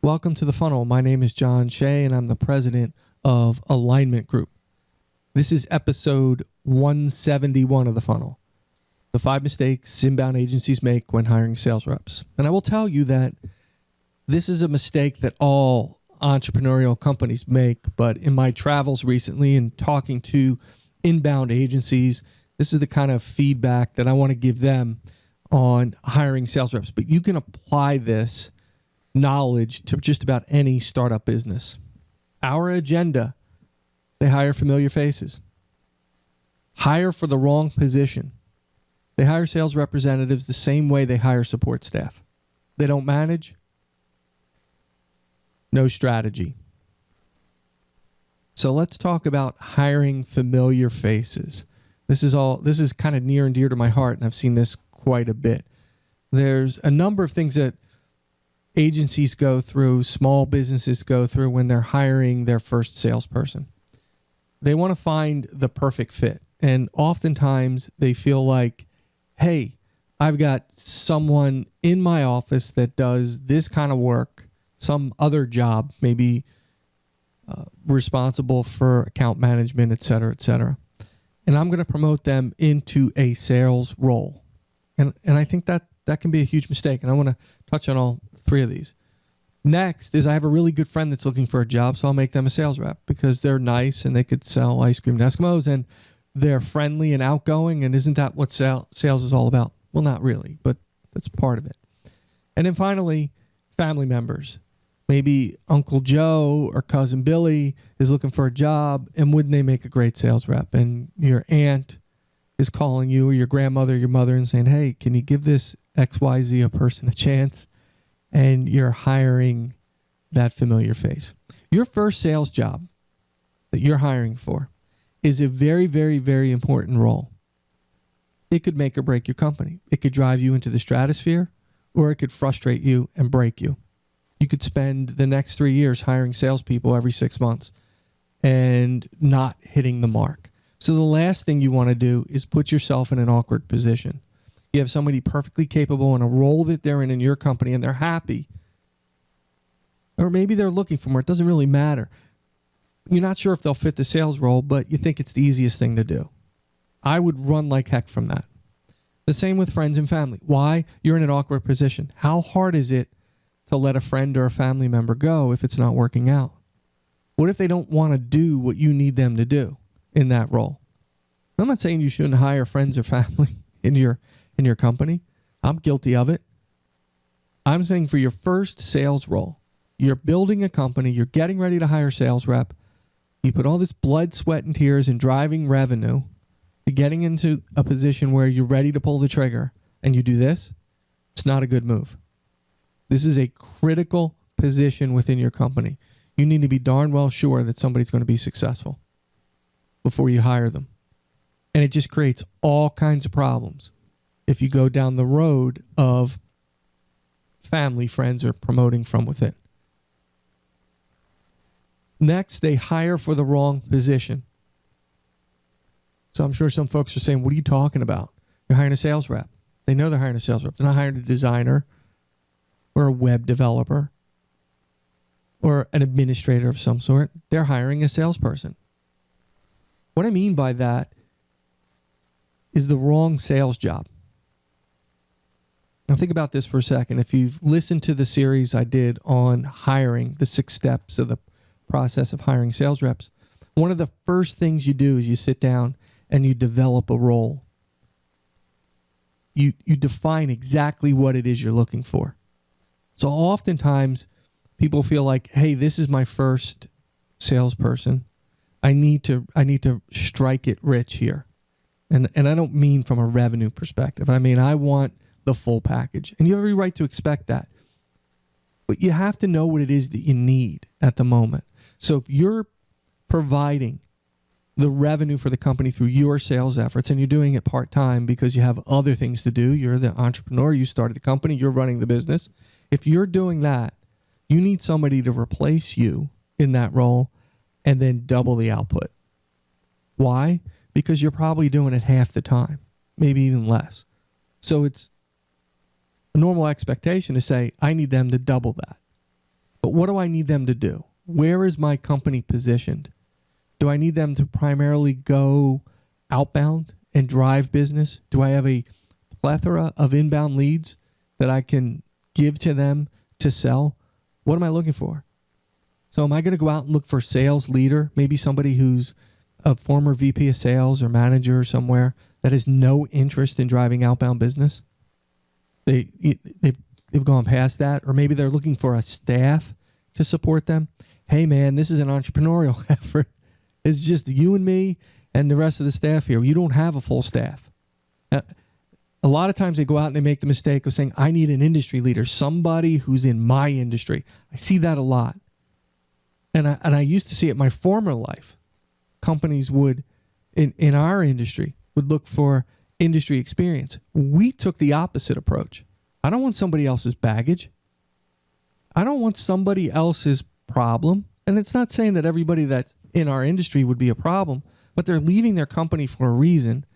Welcome to The Funnel. My name is John Shea, and I'm the president of Alignment Group. This is episode 171 of The Funnel. The 5 mistakes inbound agencies make when hiring sales reps. And I will tell you that this is a mistake that all entrepreneurial companies make, but in my travels recently and talking to inbound agencies, this is the kind of feedback that I want to give them on hiring sales reps. But you can apply this knowledge to just about any startup business. Our agenda: they hire familiar faces. Hire for the wrong position. They hire sales representatives the same way they hire support staff. They don't manage. No strategy. So let's talk about hiring familiar faces. This is kind of near and dear to my heart, and I've seen this quite a bit. There's a number of things that agencies go through, small businesses go through when they're hiring their first salesperson. They want to find the perfect fit. And oftentimes they feel like, hey, I've got someone in my office that does this kind of work, some other job, maybe responsible for account management, et cetera, and I'm going to promote them into a sales role. And I think that can be a huge mistake. And I want to touch on all 3 of these. Next is I have a really good friend that's looking for a job, so I'll make them a sales rep because they're nice and they could sell ice cream to Eskimos and they're friendly and outgoing. And isn't that what sales is all about? Well, not really, but that's part of it. And then finally, family members. Maybe Uncle Joe or Cousin Billy is looking for a job, and wouldn't they make a great sales rep? And your aunt is calling you, or your grandmother, your mother, and saying, hey, can you give this XYZ a person a chance? And you're hiring that familiar face. Your first sales job that you're hiring for is a very, very, very important role. It could make or break your company. It could drive you into the stratosphere, or it could frustrate you and break you. You could spend the next 3 years hiring salespeople every 6 months and not hitting the mark. So the last thing you want to do is put yourself in an awkward position. You have somebody perfectly capable in a role that they're in your company and they're happy. Or maybe they're looking for more. It doesn't really matter. You're not sure if they'll fit the sales role, but you think it's the easiest thing to do. I would run like heck from that. The same with friends and family. Why? You're in an awkward position. How hard is it to let a friend or a family member go if it's not working out? What if they don't want to do what you need them to do in that role? I'm not saying you shouldn't hire friends or family in your company. I'm guilty of it. I'm saying for your first sales role, you're building a company, you're getting ready to hire a sales rep, you put all this blood, sweat, and tears in driving revenue to getting into a position where you're ready to pull the trigger, and you do this, it's not a good move. This is a critical position within your company. You need to be darn well sure that somebody's going to be successful before you hire them. And it just creates all kinds of problems if you go down the road of family, friends, or promoting from within. Next, they hire for the wrong position. So I'm sure some folks are saying, what are you talking about? You're hiring a sales rep. They know they're hiring a sales rep. They're not hiring a designer or a web developer or an administrator of some sort. They're hiring a salesperson. What I mean by that is the wrong sales job. Now think about this for a second. If you've listened to the series I did on hiring, the 6 steps of the process of hiring sales reps, one of the first things you do is you sit down and you develop a role. You define exactly what it is you're looking for. So oftentimes people feel like, hey, this is my first salesperson. I need to strike it rich here. And I don't mean from a revenue perspective. I mean, I want the full package. And you have every right to expect that. But you have to know what it is that you need at the moment. So if you're providing the revenue for the company through your sales efforts and you're doing it part-time because you have other things to do, you're the entrepreneur, you started the company, you're running the business. If you're doing that, you need somebody to replace you in that role and then double the output. Why? Because you're probably doing it half the time, maybe even less. So it's a normal expectation to say, I need them to double that. But what do I need them to do? Where is my company positioned? Do I need them to primarily go outbound and drive business? Do I have a plethora of inbound leads that I can give to them to sell? What am I looking for? So am I going to go out and look for a sales leader, maybe somebody who's a former VP of sales or manager somewhere that has no interest in driving outbound business? They've gone past that, or maybe they're looking for a staff to support them. Hey man, this is an entrepreneurial effort. It's just you and me and the rest of the staff here. You don't have a full staff. A lot of times they go out and they make the mistake of saying, I need an industry leader, somebody who's in my industry. I see that a lot. And I used to see it in my former life. Companies would, in our industry, would look for industry experience. We took the opposite approach. I don't want somebody else's baggage. I don't want somebody else's problem. And it's not saying that everybody that's in our industry would be a problem, but they're leaving their company for a reason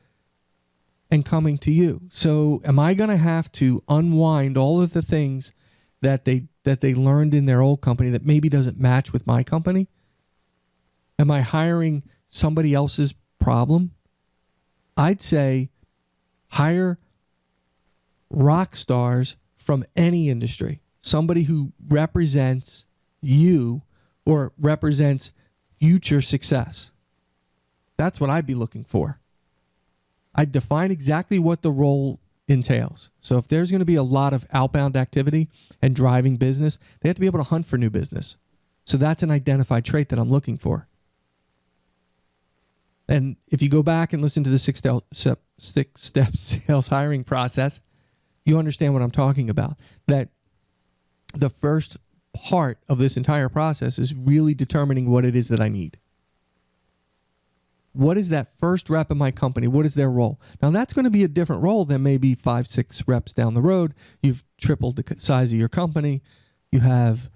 and coming to you. So am I going to have to unwind all of the things that they learned in their old company that maybe doesn't match with my company? Am I hiring somebody else's problem? I'd say hire rock stars from any industry, somebody who represents you or represents future success. That's what I'd be looking for. I'd define exactly what the role entails. So if there's going to be a lot of outbound activity and driving business, they have to be able to hunt for new business. So that's an identified trait that I'm looking for. And if you go back and listen to the six-step sales hiring process, you understand what I'm talking about. That the first part of this entire process is really determining what it is that I need. What is that first rep in my company? What is their role? Now, that's going to be a different role than maybe 5-6 reps down the road. You've tripled the size of your company. You have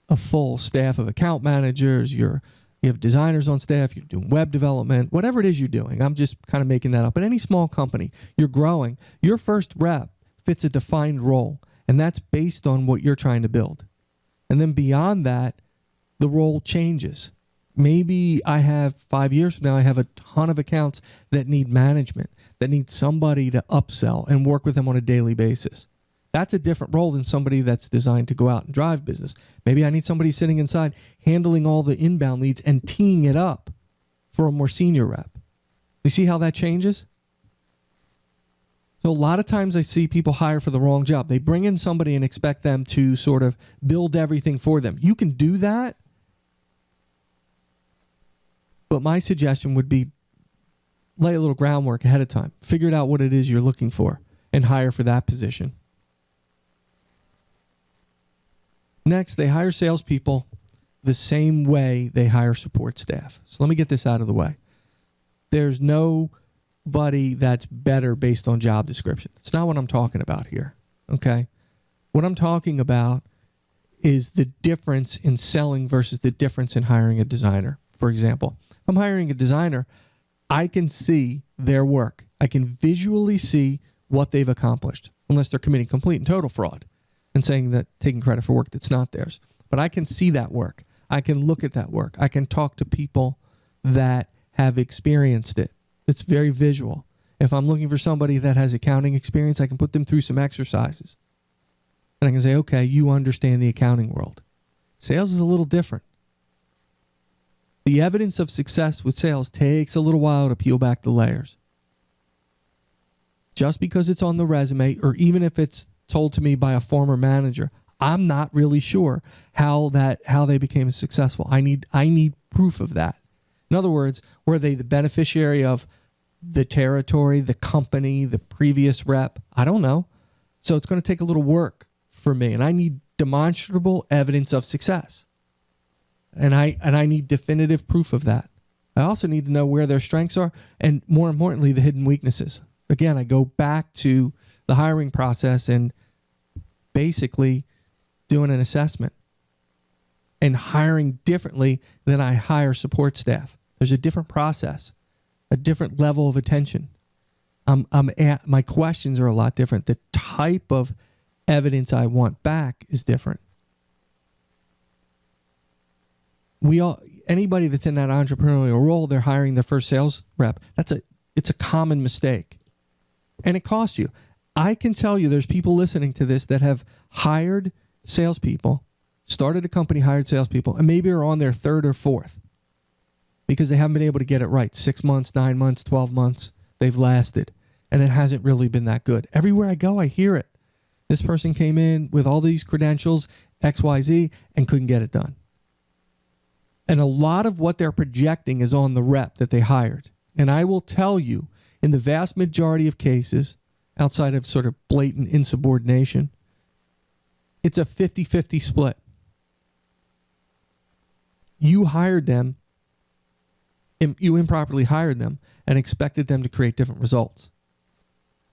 a full staff of account managers. You have designers on staff. You're doing web development. Whatever it is you're doing. I'm just kind of making that up. But any small company, you're growing. Your first rep fits a defined role, and that's based on what you're trying to build. And then beyond that, the role changes. Maybe I have 5 years from now, I have a ton of accounts that need management, that need somebody to upsell and work with them on a daily basis. That's a different role than somebody that's designed to go out and drive business. Maybe I need somebody sitting inside handling all the inbound leads and teeing it up for a more senior rep. You see how that changes? So a lot of times I see people hire for the wrong job. They bring in somebody and expect them to sort of build everything for them. You can do that. But my suggestion would be lay a little groundwork ahead of time. Figure out what it is you're looking for and hire for that position. Next, they hire salespeople the same way they hire support staff. So let me get this out of the way. There's nobody that's better based on job description. It's not what I'm talking about here, okay? What I'm talking about is the difference in selling versus the difference in hiring a designer. For example, if I'm hiring a designer, I can see their work. I can visually see what they've accomplished, unless they're committing complete and total fraud and saying that taking credit for work that's not theirs. But I can see that work. I can look at that work. I can talk to people that have experienced it. It's very visual. If I'm looking for somebody that has accounting experience, I can put them through some exercises. And I can say, okay, you understand the accounting world. Sales is a little different. The evidence of success with sales takes a little while to peel back the layers. Just because it's on the resume, or even if it's told to me by a former manager, I'm not really sure how they became successful. I need proof of that. In other words, were they the beneficiary of the territory, the company, the previous rep? I don't know. So it's going to take a little work for me, and I need demonstrable evidence of success. And I need definitive proof of that. I also need to know where their strengths are, and more importantly, the hidden weaknesses. Again, I go back to the hiring process and basically doing an assessment and hiring differently than I hire support staff. There's a different process, a different level of attention. My questions are a lot different. The type of evidence I want back is different. Anybody that's in that entrepreneurial role, they're hiring their first sales rep. It's a common mistake. And it costs you. I can tell you there's people listening to this that have hired salespeople, started a company, hired salespeople, and maybe are on their third or fourth because they haven't been able to get it right. 6 months, 9 months, 12 months, they've lasted. And it hasn't really been that good. Everywhere I go, I hear it. This person came in with all these credentials, XYZ, and couldn't get it done. And a lot of what they're projecting is on the rep that they hired. And I will tell you, in the vast majority of cases, outside of sort of blatant insubordination, it's a 50-50 split. You hired them, you improperly hired them, and expected them to create different results.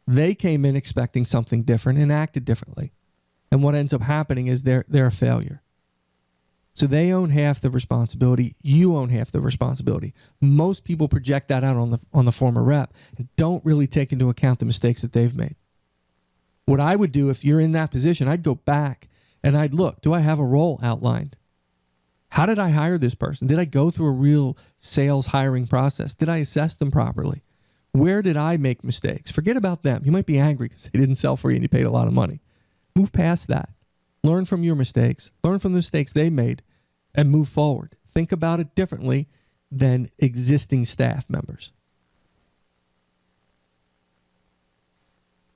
They came in expecting something different and acted differently. And what ends up happening is they're a failure. So they own half the responsibility. You own half the responsibility. Most people project that out on the former rep and don't really take into account the mistakes that they've made. What I would do if you're in that position, I'd go back and I'd look, do I have a role outlined? How did I hire this person? Did I go through a real sales hiring process? Did I assess them properly? Where did I make mistakes? Forget about them. You might be angry because they didn't sell for you and you paid a lot of money. Move past that. Learn from your mistakes. Learn from the mistakes they made and move forward. Think about it differently than existing staff members.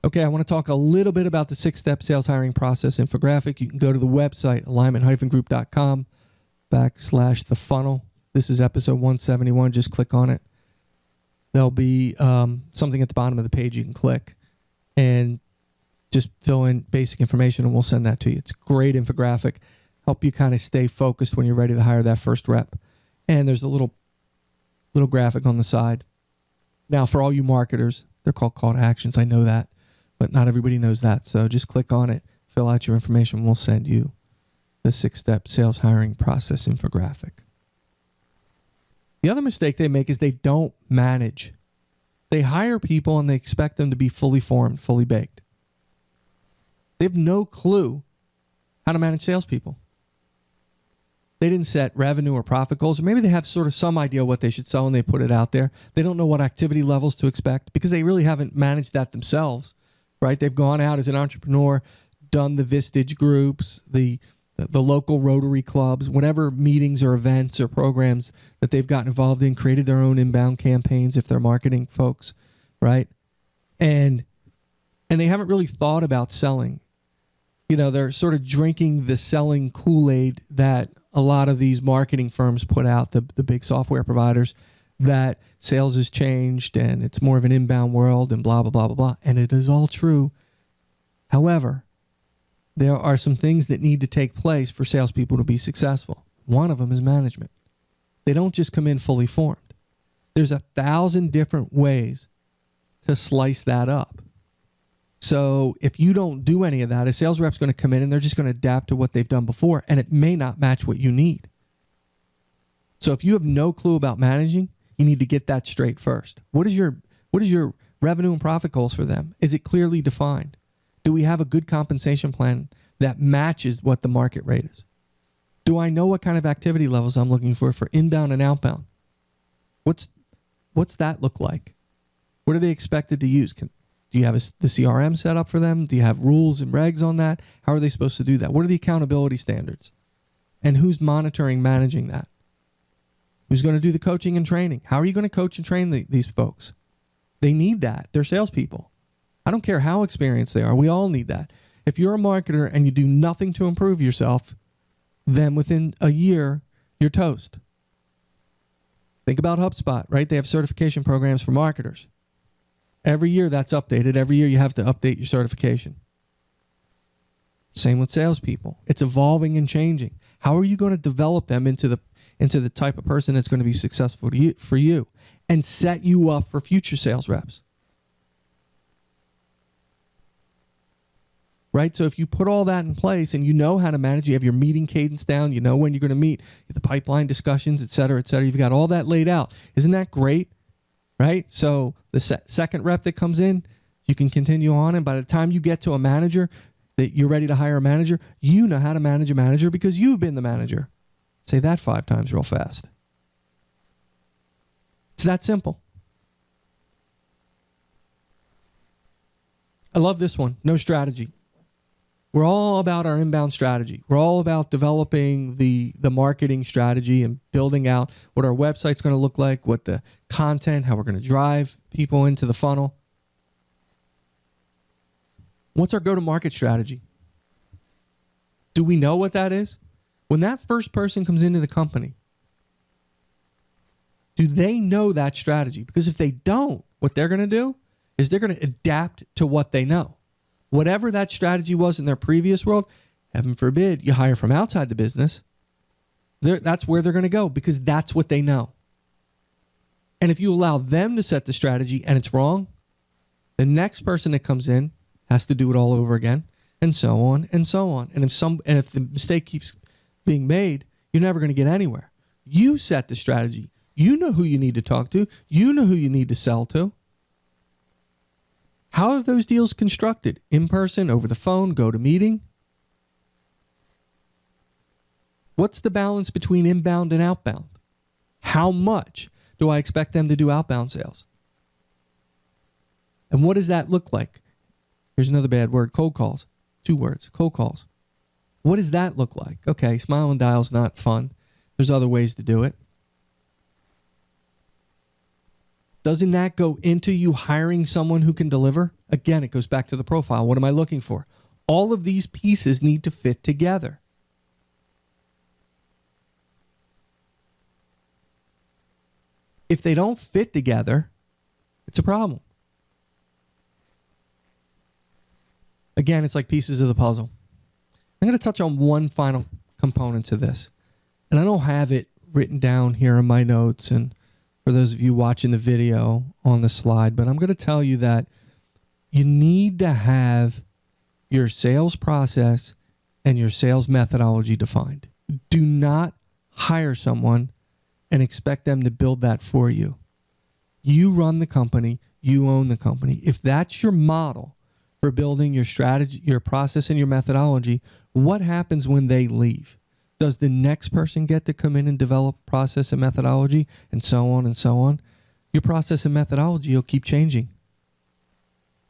Okay, I want to talk a little bit about the 6-step sales hiring process infographic. You can go to the website, alignment-group.com/the funnel. This is episode 171. Just click on it. There'll be something at the bottom of the page you can click and just fill in basic information and we'll send that to you. It's a great infographic. Help you kind of stay focused when you're ready to hire that first rep. And there's a little graphic on the side. Now, for all you marketers, they're called call to actions. I know that, but not everybody knows that. So just click on it, fill out your information. We'll send you the 6-step sales hiring process infographic. The other mistake they make is they don't manage. They hire people and they expect them to be fully formed, fully baked. They have no clue how to manage salespeople. They didn't set revenue or profit goals, or maybe they have sort of some idea what they should sell and they put it out there. They don't know what activity levels to expect because they really haven't managed that themselves, right? They've gone out as an entrepreneur, done the Vistage groups, the local Rotary clubs, whatever meetings or events or programs that they've gotten involved in, created their own inbound campaigns if they're marketing folks, right? And they haven't really thought about selling. You know, they're sort of drinking the selling Kool-Aid that a lot of these marketing firms put out, the big software providers, that sales has changed and it's more of an inbound world and blah, blah, blah, blah, blah. And it is all true. However, there are some things that need to take place for salespeople to be successful. One of them is management. They don't just come in fully formed. There's 1,000 different ways to slice that up. So if you don't do any of that, a sales rep's going to come in and they're just going to adapt to what they've done before, and it may not match what you need. So if you have no clue about managing, you need to get that straight first. What is your revenue and profit goals for them? Is it clearly defined? Do we have a good compensation plan that matches what the market rate is? Do I know what kind of activity levels I'm looking for inbound and outbound? What's that look like? What are they expected to use? Do you have the CRM set up for them? Do you have rules and regs on that? How are they supposed to do that? What are the accountability standards? And who's monitoring, managing that? Who's going to do the coaching and training? How are you going to coach and train these folks? They need that. They're salespeople. I don't care how experienced they are. We all need that. If you're a marketer and you do nothing to improve yourself, then within a year, you're toast. Think about HubSpot, right? They have certification programs for marketers. Every year that's updated. Every year you have to update your certification. Same with salespeople. It's evolving and changing. How are you going to develop them into the type of person that's going to be successful for you and set you up for future sales reps? Right? So if you put all that in place and you know how to manage, you have your meeting cadence down, you know when you're going to meet, the pipeline discussions, et cetera, you've got all that laid out. Isn't that great? Right? So the second rep that comes in, you can continue on. And by the time you get to a manager, that you're ready to hire a manager, you know how to manage a manager because you've been the manager. Say that 5 times real fast. It's that simple. I love this one. No strategy. We're all about our inbound strategy. We're all about developing the marketing strategy and building out what our website's going to look like, what the content, how we're going to drive people into the funnel. What's our go-to-market strategy? Do we know what that is? When that first person comes into the company, do they know that strategy? Because if they don't, what they're going to do is they're going to adapt to what they know. Whatever that strategy was in their previous world, heaven forbid you hire from outside the business, that's where they're going to go because that's what they know. And if you allow them to set the strategy and it's wrong, the next person that comes in has to do it all over again, and so on and so on. And if the mistake keeps being made, you're never going to get anywhere. You set the strategy. You know who you need to talk to. You know who you need to sell to. How are those deals constructed? In person, over the phone, go to meeting? What's the balance between inbound and outbound? How much do I expect them to do outbound sales? And what does that look like? Here's another bad word, cold calls. 2 words, cold calls. What does that look like? Okay, smile and dial's not fun. There's other ways to do it. Doesn't that go into you hiring someone who can deliver? Again, it goes back to the profile. What am I looking for? All of these pieces need to fit together. If they don't fit together, it's a problem. Again, it's like pieces of the puzzle. I'm going to touch on one final component to this. And I don't have it written down here in my notes and for those of you watching the video on the slide, but I'm going to tell you that you need to have your sales process and your sales methodology defined. Do not hire someone and expect them to build that for you. You run the company, you own the company. If that's your model for building your strategy, your process, and your methodology, what happens when they leave? Does the next person get to come in and develop process and methodology and so on and so on? Your process and methodology will keep changing.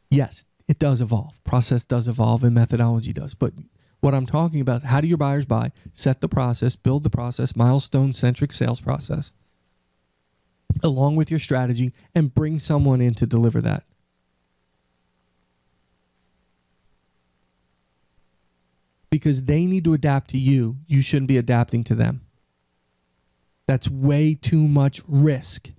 Yes, it does evolve. Process does evolve and methodology does. But what I'm talking about, how do your buyers buy? Set the process, build the process, milestone-centric sales process, along with your strategy, and bring someone in to deliver that. Because they need to adapt to you. You shouldn't be adapting to them. That's way too much risk.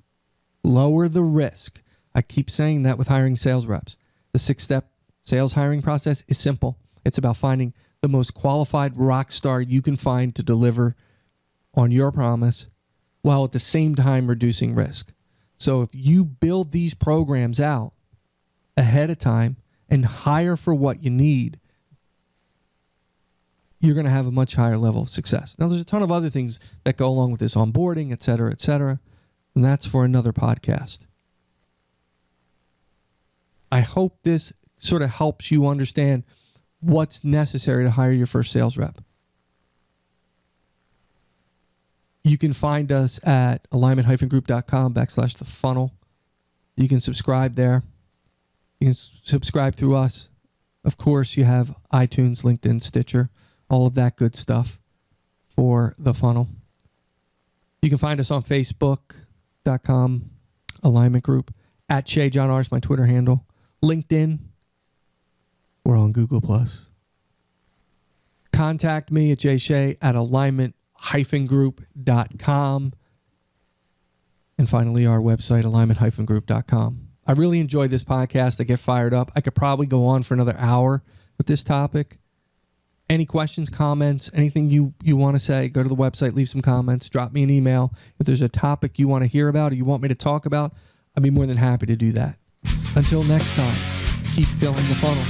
Lower the risk. I keep saying that with hiring sales reps. The 6-step sales hiring process is simple. It's about finding the most qualified rock star you can find to deliver on your promise while at the same time reducing risk. So if you build these programs out ahead of time and hire for what you need, you're going to have a much higher level of success. Now, there's a ton of other things that go along with this, onboarding, et cetera, and that's for another podcast. I hope this sort of helps you understand what's necessary to hire your first sales rep. You can find us at alignment-group.com/thefunnel. You can subscribe there. You can subscribe through us. Of course, you have iTunes, LinkedIn, Stitcher, all of that good stuff for the funnel. You can find us on Facebook.com, Alignment Group, at Shay John R is my Twitter handle. LinkedIn, we're on Google+. Contact me at jshay@alignment-group.com. And finally, our website, alignment-group.com. I really enjoyed this podcast. I get fired up. I could probably go on for another hour with this topic. Any questions, comments, anything you want to say, go to the website, leave some comments, drop me an email. If there's a topic you want to hear about or you want me to talk about, I'd be more than happy to do that. Until next time, keep filling the funnel.